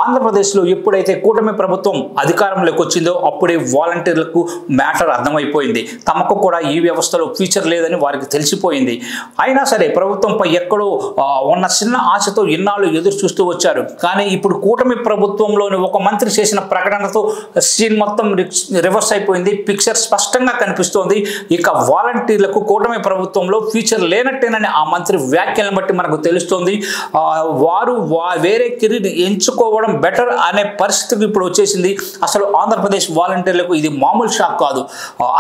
ఆంధ్రప్రదేశ్లో ఎప్పుడైతే కూటమి ప్రభుత్వం అధికారంలోకి వచ్చిందో అప్పుడే వాలంటీర్లకు మ్యాటర్ అర్థమైపోయింది. తమకు కూడా ఈ వ్యవస్థలో ఫ్యూచర్ లేదని వారికి తెలిసిపోయింది. అయినా సరే ప్రభుత్వంపై ఎక్కడో ఉన్న చిన్న ఆశతో ఇన్నాళ్ళు ఎదురు చూస్తూ వచ్చారు. కానీ ఇప్పుడు కూటమి ప్రభుత్వంలోని ఒక మంత్రి చేసిన ప్రకటనతో సీన్ మొత్తం రివర్స్ అయిపోయింది. పిక్చర్ స్పష్టంగా కనిపిస్తోంది. ఇక వాలంటీర్లకు కూటమి ప్రభుత్వంలో ఫ్యూచర్ లేనట్టేనని ఆ మంత్రి వ్యాఖ్యలను బట్టి మనకు తెలుస్తోంది. వారు వేరే కెరీర్ ఎంచుకోవడం బెటర్ అనే పరిస్థితికి ఇప్పుడు వచ్చేసింది. అసలు ఆంధ్రప్రదేశ్ వాలంటీర్లకు ఇది మామూలు షాక్ కాదు,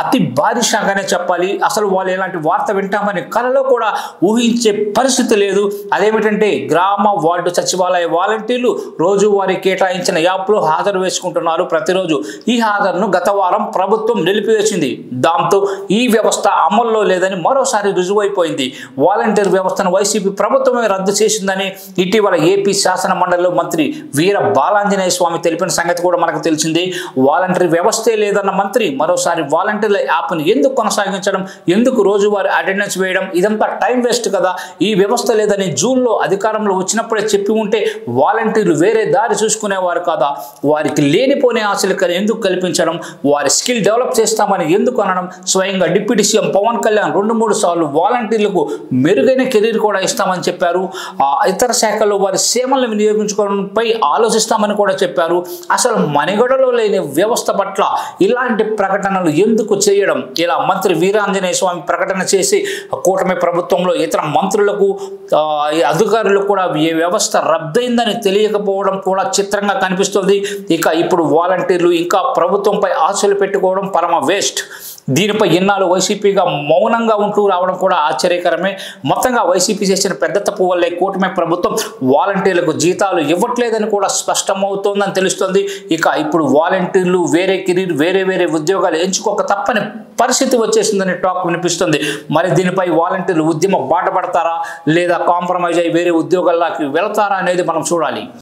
అతి భారీ షాక్ అనే చెప్పాలి. అసలు వాళ్ళు ఎలాంటి వార్త వింటామని కలలో కూడా ఊహించే పరిస్థితి లేదు. అదేమిటంటే గ్రామ వార్డు సచివాలయ వాలంటీర్లు రోజువారీ కేటాయించిన యాప్లో హాజరు వేసుకుంటున్నారు ప్రతిరోజు. ఈ హాజరును గత వారం ప్రభుత్వం నిలిపివేసింది. దాంతో ఈ వ్యవస్థ అమల్లో లేదని మరోసారి రుజువైపోయింది. వాలంటీర్ వ్యవస్థను వైసీపీ ప్రభుత్వమే రద్దు చేసిందని ఇటీవల ఏపీ శాసన మండలిలో మంత్రి వీర బాలాంజనేయ స్వామి తెలిపిన సంగతి కూడా మనకు తెలిసింది. వాలంటీర్ వ్యవస్థే లేదన్న మంత్రి మరోసారి వాలంటీర్ల యాప్ను ఎందుకు కొనసాగించడం, ఎందుకు రోజువారీ అటెండెన్స్ వేయడం, ఇదంతా టైం వేస్ట్ కదా. ఈ వ్యవస్థ లేదని జూన్లో అధికారంలో వచ్చినప్పుడే చెప్పి ఉంటే వాలంటీర్లు వేరే దారి చూసుకునేవారు కదా. వారికి లేనిపోని ఆశలు ఎందుకు కల్పించడం, వారి స్కిల్ డెవలప్ చేస్తామని ఎందుకు అనడం. స్వయంగా డిప్యూటీ సీఎం పవన్ కళ్యాణ్ 2-3 సార్లు వాలంటీర్లకు మెరుగైన కెరీర్ కూడా ఇస్తామని చెప్పారు. ఇతర శాఖల్లో వారి సేవలను వినియోగించుకోవడంపై ఆలోచిస్తామని కూడా చెప్పారు. అసలు మనుగడలో లేని వ్యవస్థ పట్ల ఇలాంటి ప్రకటనలు ఎందుకు చేయడం? ఇలా మంత్రి వీరాంజనేయ స్వామి ప్రకటన చేసి కూటమి ప్రభుత్వంలో ఇతర మంత్రులకు అధికారులకు కూడా ఈ వ్యవస్థ రద్దయిందని తెలియకపోవడం కూడా చిత్రంగా కనిపిస్తుంది. ఇక ఇప్పుడు వాలంటీర్లు ఇంకా ప్రభుత్వంపై ఆశలు పెట్టుకోవడం పరమ వేస్ట్. దీనిపై ఇన్నాళ్ళు వైసీపీగా మౌనంగా ఉంటూ రావడం కూడా ఆశ్చర్యకరమే. మొత్తంగా వైసీపీ చేసిన పెద్ద తప్పు వల్లే కూటమి ప్రభుత్వం వాలంటీర్లకు జీతాలు ఇవ్వట్లేదని కూడా స్పష్టమవుతోందని తెలుస్తుంది. ఇక ఇప్పుడు వాలంటీర్లు వేరే కెరీర్ వేరే ఉద్యోగాలు ఎంచుకోక తప్పని పరిస్థితి వచ్చేసిందని టాక్ వినిపిస్తుంది. మరి దీనిపై వాలంటీర్లు ఉద్యమ బాట పడతారా లేదా కాంప్రమైజ్ అయ్యి వేరే ఉద్యోగాల్లోకి వెళ్తారా అనేది మనం చూడాలి.